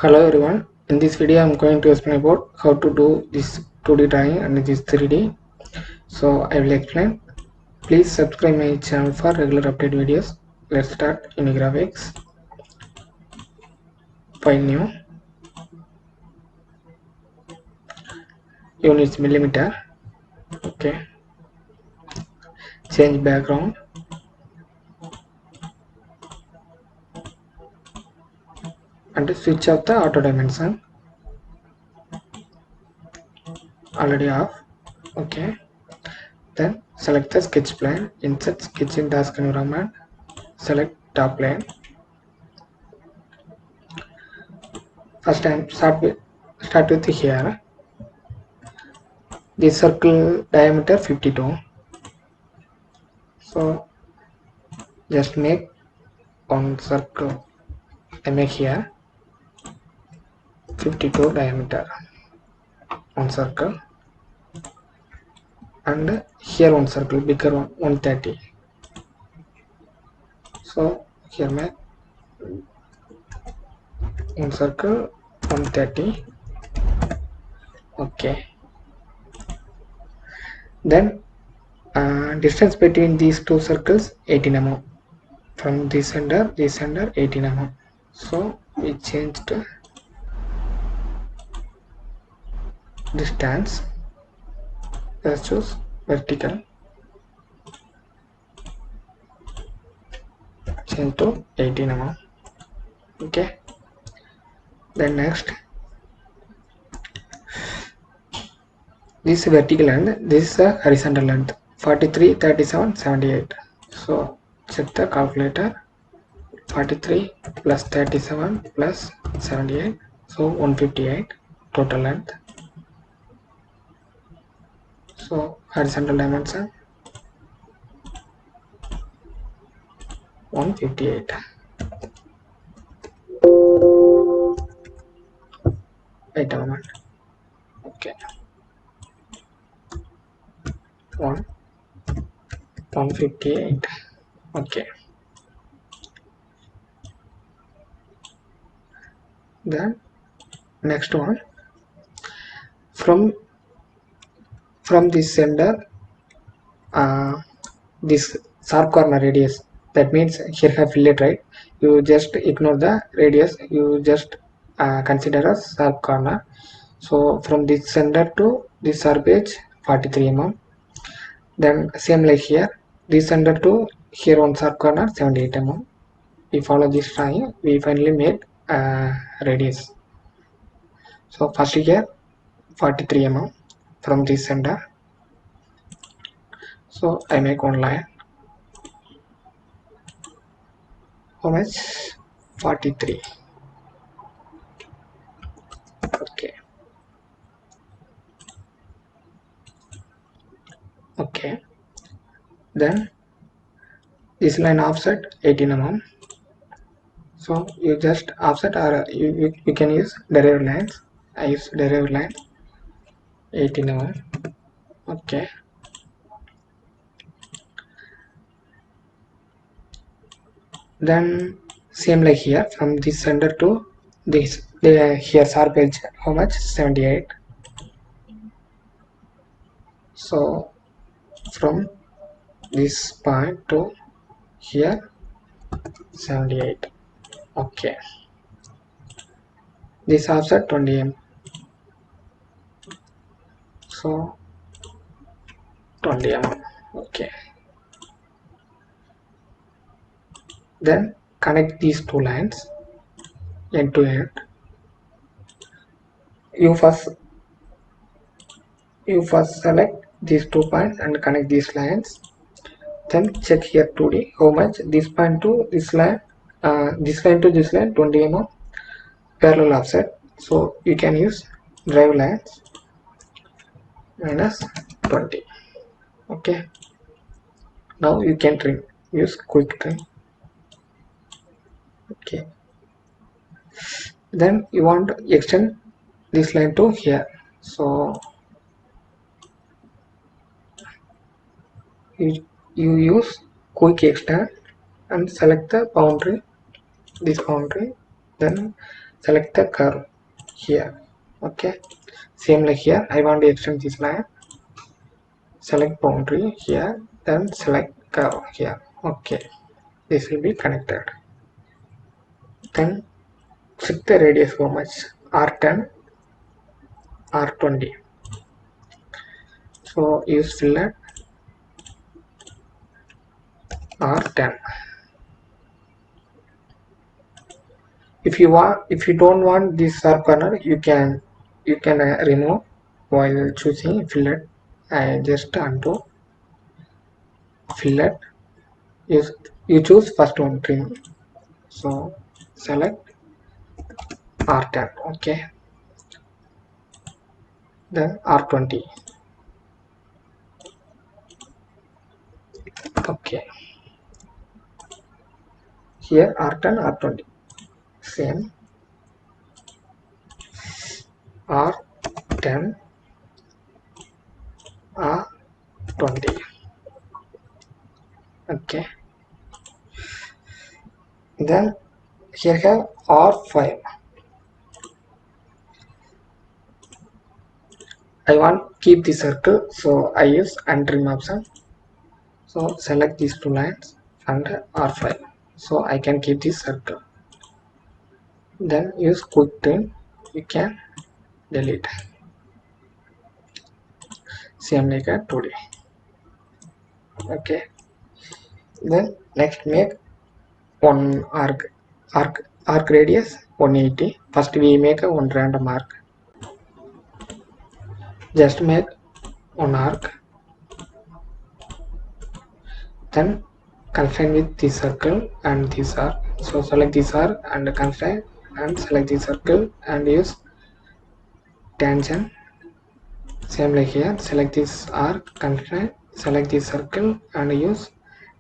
Hello everyone, in this video I am going to explain about how to do this 2D drawing and this 3D. So I will explain. Please subscribe my channel for regular update videos. Let's start. Unigraphics, file new, units millimeter, okay, change background and switch off the auto dimension, already off, okay. Then select the sketch plane, insert sketch in task environment, select top plane. First time start with here. This circle diameter 52. So just make one circle. I make here 52 diameter, one circle, and here one circle bigger one 130. So here make one circle 130. Okay. Then distance between these two circles 18 mm. From this center 18 mm. So we changed distance. Let's choose vertical. Change to 18 mm. Okay. Then next, this is vertical length, this is a horizontal length 43, 37, 78. So check the calculator. 43 plus 37 plus 78, so 158 total length. So horizontal dimension 158. Wait a moment. Okay. 158. Okay. Then next one, from this center, this sharp corner radius, that means here have fillet, right? You just ignore the radius, you just consider a sharp corner. So from this center to this sharp edge 43 mm. Then same like here, this center to here one sharp corner 78 mm. We follow this line, we finally made radius. So first here 43 mm from this center. So I make one line. How much? 43. Okay. Okay. Then this line offset 18 mm. So you just offset, or you can use derived lines. I use derived line 18 mm. Okay. Then same like here, from this center to this, here sharp edge, how much? 78. So from this point to here 78. Okay. This offset 20 mm. So 20 mm. Okay. Then connect these two lines end to end. You first select these 2 points and connect these lines. Then check here 2D, how much this point to this line, this line to this line 20 mm parallel offset. So you can use drive lines minus 20. Okay. Now you can trim. Use quick trim. Okay. Then you want to extend this line to here. So you use quick extend and select the boundary, this boundary. Then select the curve here. Okay, same like here, I want to extend this line, select boundary here, then select curve here. Okay, this will be connected. Then check the radius how much, R10, R20. So use fillet R10. If you don't want this sharp corner, you can remove while choosing fillet. I just undo fillet. You choose first one, trim. So select R10. Okay, then R20. Okay, here R10, R20, same, R10, R20. Okay, then here have R5. I want keep the circle, so I use untrim option. So select these two lines and R5, so I can keep this circle. Then use quick trim, you can delete. Same like a 2D. Okay, then next make one arc radius 180. First we make a one random arc. Just make one arc, then confine with this circle and this arc. So select this arc and confine and select this circle and use tangent. Same like here, select this arc, confine, select this circle and use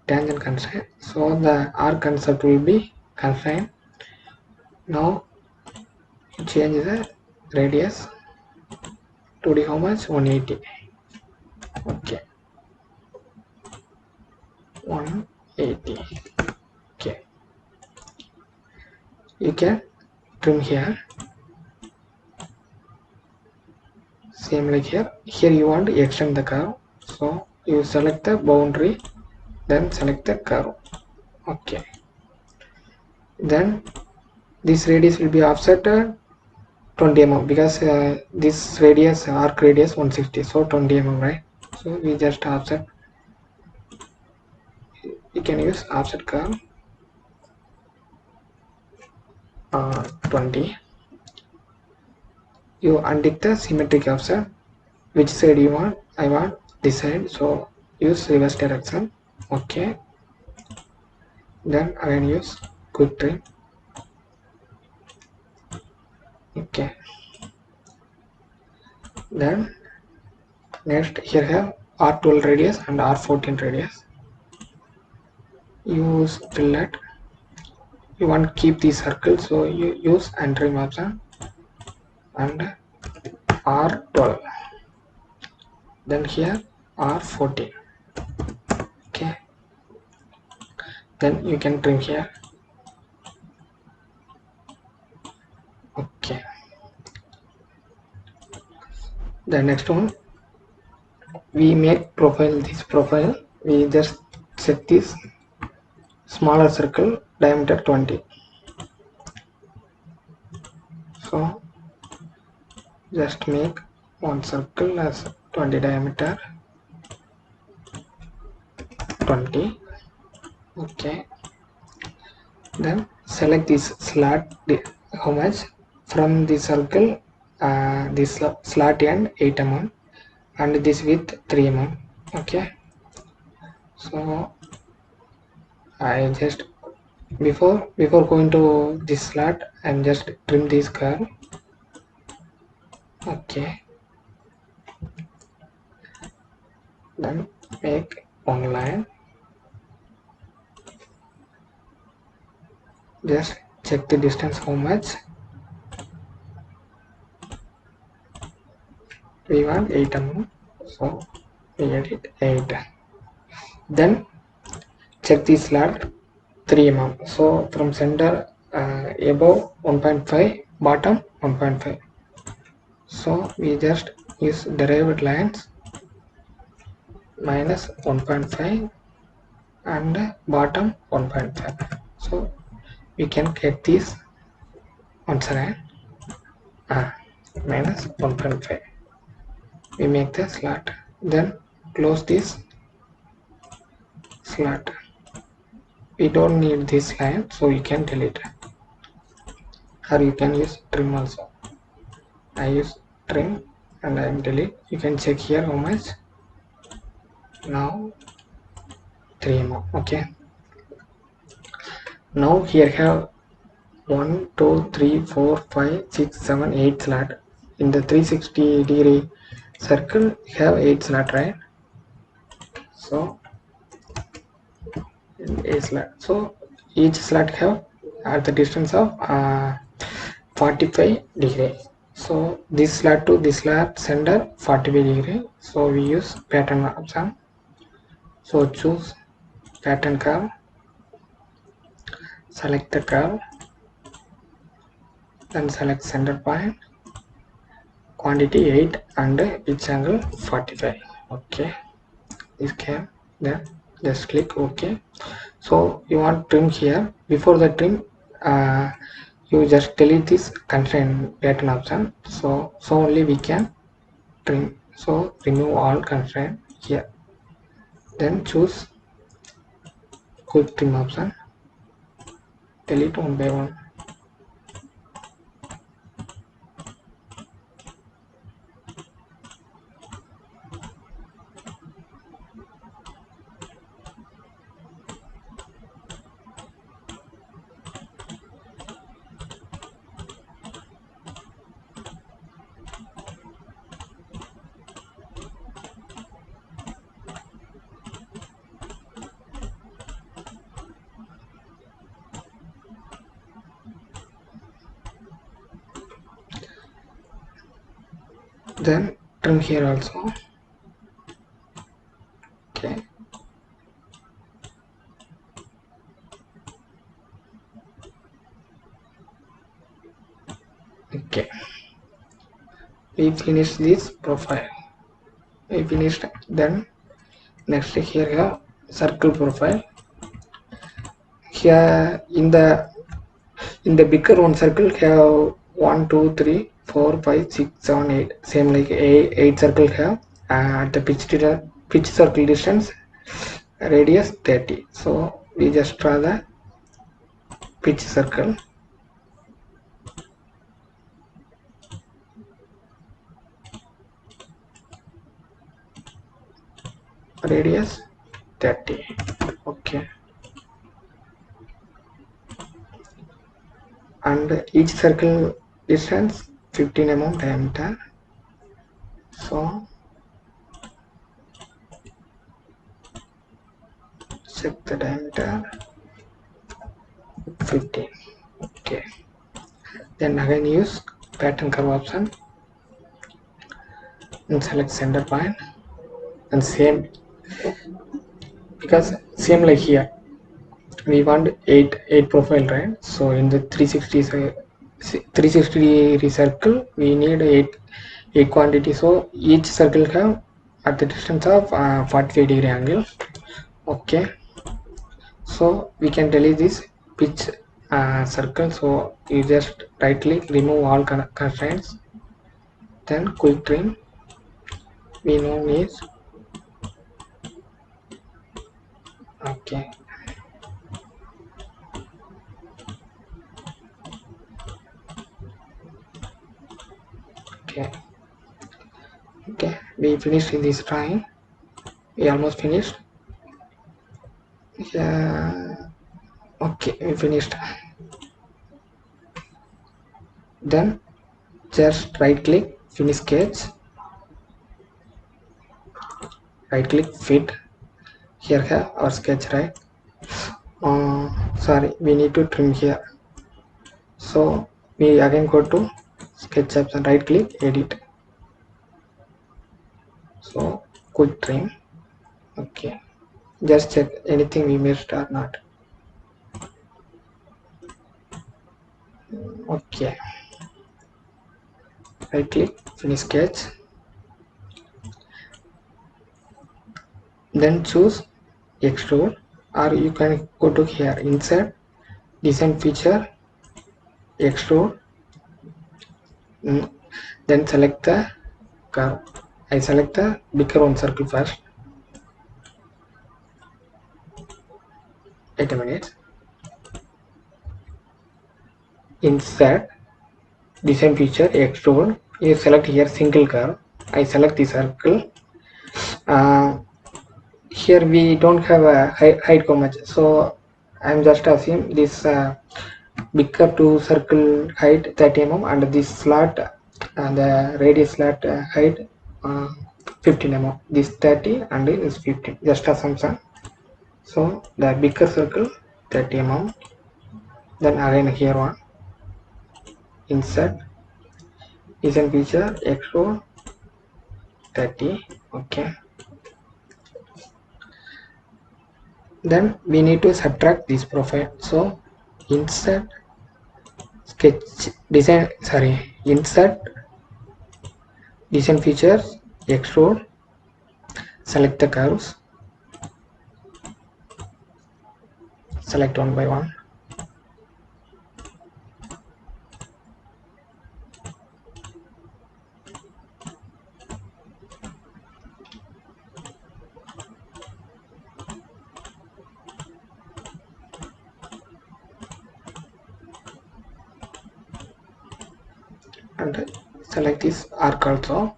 tangent constraint. So the arc concept will be confined. Now change the radius to the how much, 180. Okay, 180. Okay, you can trim here. Same like here you want to extend the curve, so you select the boundary, then select the curve. Okay, then this radius will be offset 20 mm because this radius arc radius 160, so 20 mm, right? So we just offset, you can use offset curve 20. You untick the symmetric offset, which side you want. I want this side, so use reverse direction. Okay, then again use quick trim. Okay, then next here have R12 radius and R14 radius. Use fillet. You want to keep the circle, so you use entry option and R12. Then here R14. Okay, then you can trim here. Okay, the next one we make profile. This profile we just set this smaller circle diameter 20. So just make one circle as 20 diameter 20. Okay, then select this slot, how much from the circle, this slot end 8 mm and this width 3 mm. Okay, so I just before going to this slot I'm just trim this curve. Okay, then make one line, just check the distance how much we want, 8 mm, so we edit 8. Then check the slot 3 mm, so from center above 1.5 bottom 1.5. So we just use derived lines minus 1.5 and bottom 1.5. So we can get this once again minus 1.5. We make the slot, then close this slot. We don't need this line, so you can delete, or you can use trim also. I use trim and I delete. You can check here how much. Now 3 more. Okay, now here have 1 2 3 4 5 6 7 8 slot. In the 360-degree circle have 8 slot, right? So 8 slot. So each slot have at the distance of 45 degree. So this slot to this slot center 45 degree. So we use pattern option. So choose pattern curve, select the curve, then select center point, quantity 8 and pitch angle 45. Okay, this came, then just click OK. So you want trim here. Before the trim, you just delete this constraint pattern option. So only we can trim. So remove all constraint here. Then choose quick trim option. Delete one by one. Then trim here also. Okay. Okay. We finish this profile. We finished. Then next here have circle profile. Here in the bigger one circle have 1 2 3 4 5 6 7 8, same like 8 circle have at the pitch circle distance radius 30. So we just draw the pitch circle, radius 30. Okay, and each circle distance 15 mm diameter. So check the diameter 15. Okay, then again use pattern curve option and select center point, and same, because same like here we want 8 profile, right? So in the 360 degree circle we need 8 quantity. So each circle have at the distance of 45-degree angle. Okay, so we can delete this pitch circle. So you just right click, remove all constraints, then quick trim. We know is okay. Okay, okay, we finished in this drawing. We almost finished. Yeah, okay, we finished. Then just right click, finish sketch, right click, fit. Here have our sketch, right? Sorry, we need to trim here. So we again go to sketch option, right click, edit. So quick trim. Okay, just check anything we missed or not. Okay, right click, finish sketch, then choose extrude, or you can go to here insert design feature, extrude, then select the curve. I select the bigger one circle first. Wait a minute. Insert design feature, extrude. You select here single curve. I select the circle. Here we don't have a height how much, so I'm just assume this bigger to circle height 30 mm and this slot and the radius slot height 15 mm. This 30 and this 15. Just assumption. So the bigger circle 30 mm. Then again here one insert design feature extrude 30. Okay. Then we need to subtract this profile. So insert sketch design, insert design features, extrude, select the curves, select one by one, and select this arc also.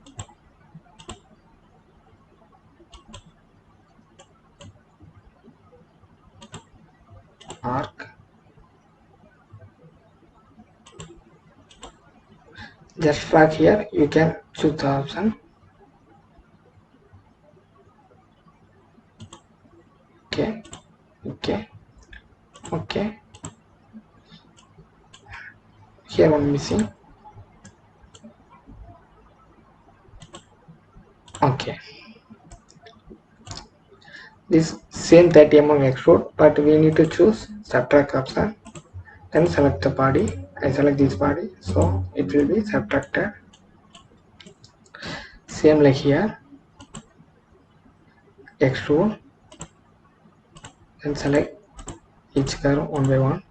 Arc. Just drag here, you can choose the option. Okay, okay, okay. Here one missing. Okay. This same 30 mm extrude, but we need to choose subtract option. Then select the body. I select this body, so it will be subtracted. Same like here. Extrude. Then select each curve one by one.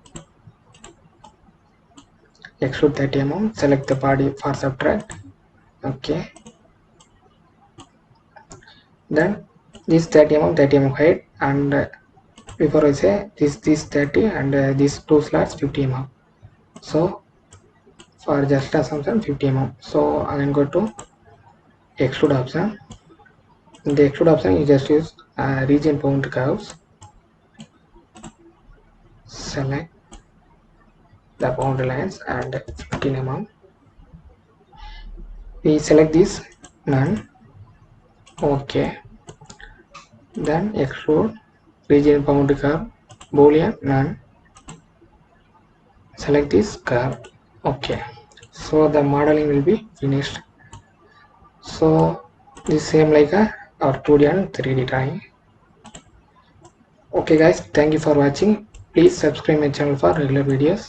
Extrude 30 mm. Select the body for subtract. Okay. Then this 30 mm height, and before I say this 30 and these two slots 50 mm. So for just assumption 50 mm. So I can go to extrude option. In the extrude option you just use region bound curves. Select the boundary lines and 15 mm. We select this none. Okay. Then extrude region bound curve boolean none. Select this curve. Okay. So the modeling will be finished. So this same like our 2D and 3D drawing. Okay guys, thank you for watching. Please subscribe my channel for regular videos.